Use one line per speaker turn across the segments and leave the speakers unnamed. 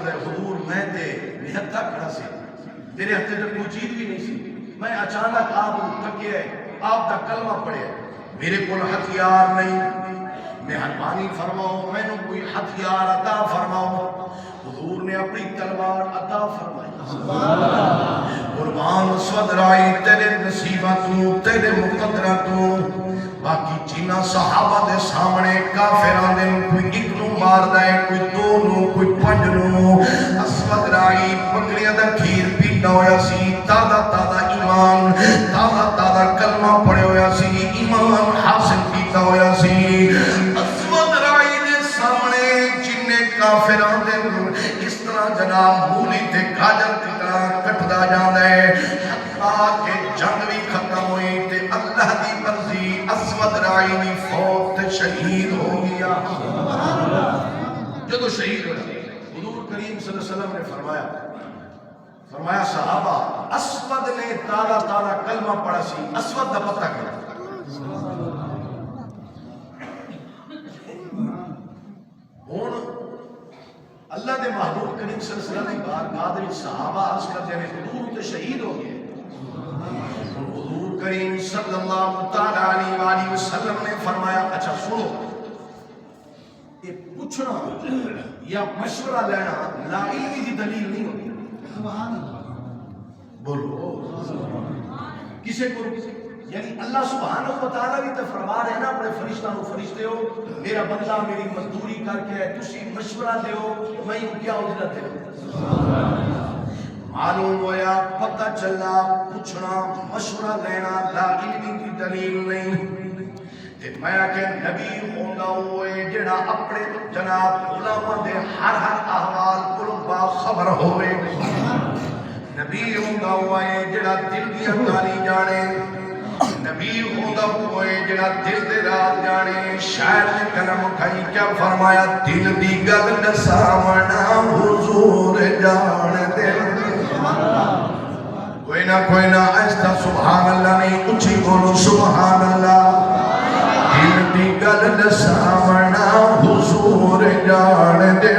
کرتا ہے حضور میں تے نہتھا کھڑا سی، میرے ہتھے تے کوئی چیز بھی نہیں سی، میں اچانک آپ تھکیا ہے، آپ دا کلمہ پڑھیا، میرے کو ہتھیار نہیں، مہربانی فرماؤ میں نے کوئی ہتھیار عطا فرماؤ۔ حضور نے اپنی تلوار عطا فرمائی، قربان اسود رائی تیرے نصیبہ تو تیرے مقدرہ تو، باقی جنہ صحابہ دے سامنے کافران دے کوئی ایک نو مار دائے، کوئی دو نو، کوئی پنج نو، اسود رائی پکڑیاں دا کھیر پیٹا ہویا سی، تازہ تازہ ایمان، تازہ تازہ کلمہ پڑے ہویا سی، ایمان حاصل کیتا ہویا سی۔ اسود رائی دے سامنے جننے کافران دے اس طرح جناب مولی تے گاجر کی طرح کٹدا جاندے، حتیٰ کہ جنگ بھی ختم ہوئی تے اللہ دی مرضی اسود رائی بھی فوت تے شہید ہو گیا۔ جدو شہید ہو گیا حضور کریم صلی اللہ علیہ وسلم نے فرمایا صحابہ اسود نے تالا تالا کلمہ پڑھا سی، اسود دا پتہ کیا؟ ہون اللہ دے محبوب کریم صلی اللہ علیہ وسلم نے بارگاہ دے صحابہ عرض کرتے ہیں حضور تے شہید ہو گئے۔ حضور کریم صلی اللہ تعالیٰ علیہ وسلم نے فرمایا اچھا سنو، یہ پوچھنا یا مشورہ لینا لا علمی دی دلیل نہیں ہوتی۔ بولو کسے کو یعنی اللہ سبحانہ و تعالیٰ بھی تو فرما رہے ہیں نا اپنے فرشتہ نو، فرشتے ہو میرا بندہ میری مزدوری کر کے تسی مشورہ دے ہو، میں یوں کیا اجرت دے ہو؟ معلوم ہویا پتہ چلا پوچھنا مشورہ لینا لا علمی کی دلیل نہیں۔ تے میں کہ نبی ہوندہ ہوئے جڑا اپنے جناب علماء دے ہر احوال کو باخبر ہوئے، نبی ہوندہ ہوئے جڑا دل دی گالی جانے، نبی ہوندہ ہوئے جڑا دل دے رات جانے، شاعر نے کلم اٹھائی کیا فرمایا دل دی گل نسامنا حضور جان دے، کوئی نہ ایسا سبحان اللہ نہیں، اچھی بولو سبحان اللہ۔ دل دی گل نسامنا حضور جان دے،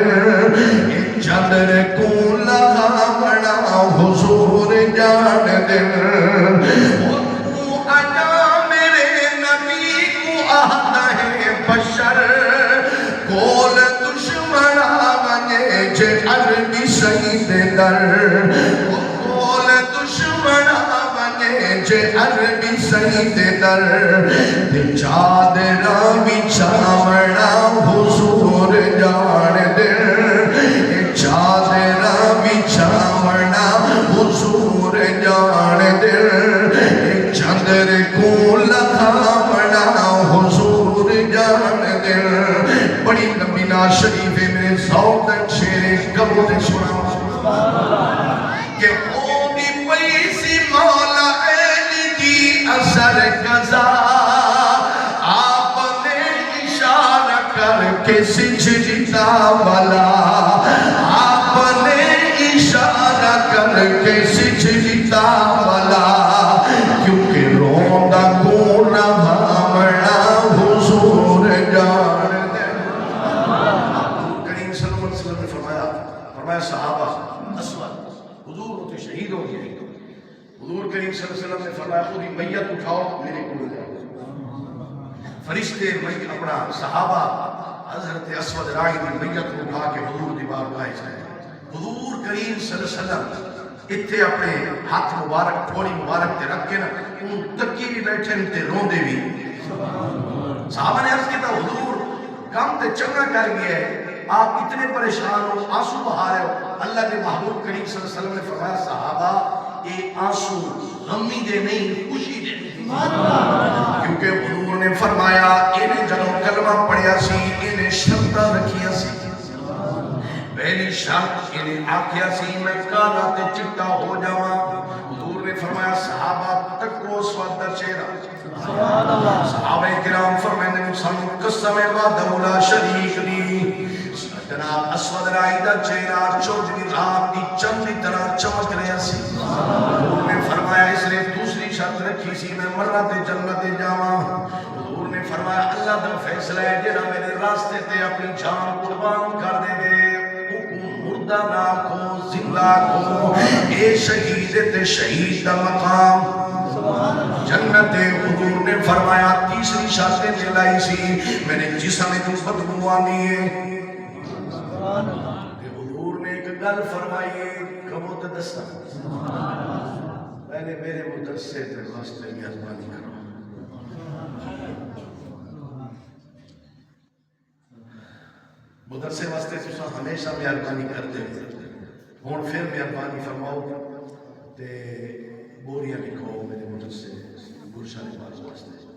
چندر کو لغامنا حضور جان دے، بشر کول دشمنا منگے جے عربی سید در، کول دشمنا منگے جے عربی سید در، تے چادرہ بچھاونا حضور جان دے، چادرہ بچھاونا حضور جان دے، چندر کو لغامنا حضور جان دے۔ بڑی لمبی نعت شریف ہے میرے ذوق تک شیر کبو تے سنا کہ اونی پیسی مولا علی کی اثر قضا، آپ نے اشارہ کر کے سجدہ والا، آپ نے اشارہ کر کے سجدہ والا، کیونکہ روندہ کو رہا حضور جان دے۔ کریم صلی اللہ علیہ وسلم نے فرمایا صحابہ اسود حضور ہوتے شہید ہو گئے، حضور کریم صلی اللہ علیہ وسلم نے فرمایا خودی میت اٹھاؤ میرے کو لے فرشتے اپنا صحابہ حضرت اسود رائی دی میت کو اٹھا کے حضور دی بارگاہ جائے۔ حضور کریم صلی اللہ علیہ وسلم اتھے اپنے ہاتھ مبارک تھوڑی مبارک تے رکھ کے نا ان تکی بھی بیٹھے تے روندے بھی۔ صحابہ نے عرض کیا حضور کام تے چنگا کر گیا ہے، آپ اتنے پریشان ہو آنسو بہا رہے ہو۔ اللہ کے محبوب کریم صلی اللہ علیہ وسلم نے فرمایا صحابہ یہ آنسو غمی دے نہیں خوشی دے، کیونکہ حضور نے فرمایا انہیں جنہوں کلمہ پڑھیا سی انہیں شرطہ رکھیا سی، پہلی شرط انہیں آکھیا سی میں کالا تے چٹا ہو جاواں۔ حضور نے فرمایا صحابہ تکو اسود دا چہرہ، صحابہ کرام فرمائے مسلم قسم وعدہ مولا شریک دی، جناب اسود رائی دا چہرہ چودھری رات دی چند دی طرح چمک رہا سی۔ حضور نے فرمایا اس نے دوسری شرط رکھی سی میں مرات جنت جاواں۔ حضور نے فرمایا اللہ دا فیصلہ ہے جنہاں میرے راستے تے اپنی جان قربان کر دے گے مردہ نہ آکھو اے شہید تے شہید دا مقام جنت حضور نے فرمایا تیسری شرط دلائی سی میرے جسم تو بدبو آنی ہے حضور نے ایک گل فرمائی ہے کبو تے دستا پہلے میرے مدرسے تے واسطے مہربانی کرو مدرسے واسطے تساں ہمیشہ مہربانی کرتے ہو ہن پھر مہربانی فرماؤ تے بوریاں لکھو میرے مدرسے گلشن باز واسطے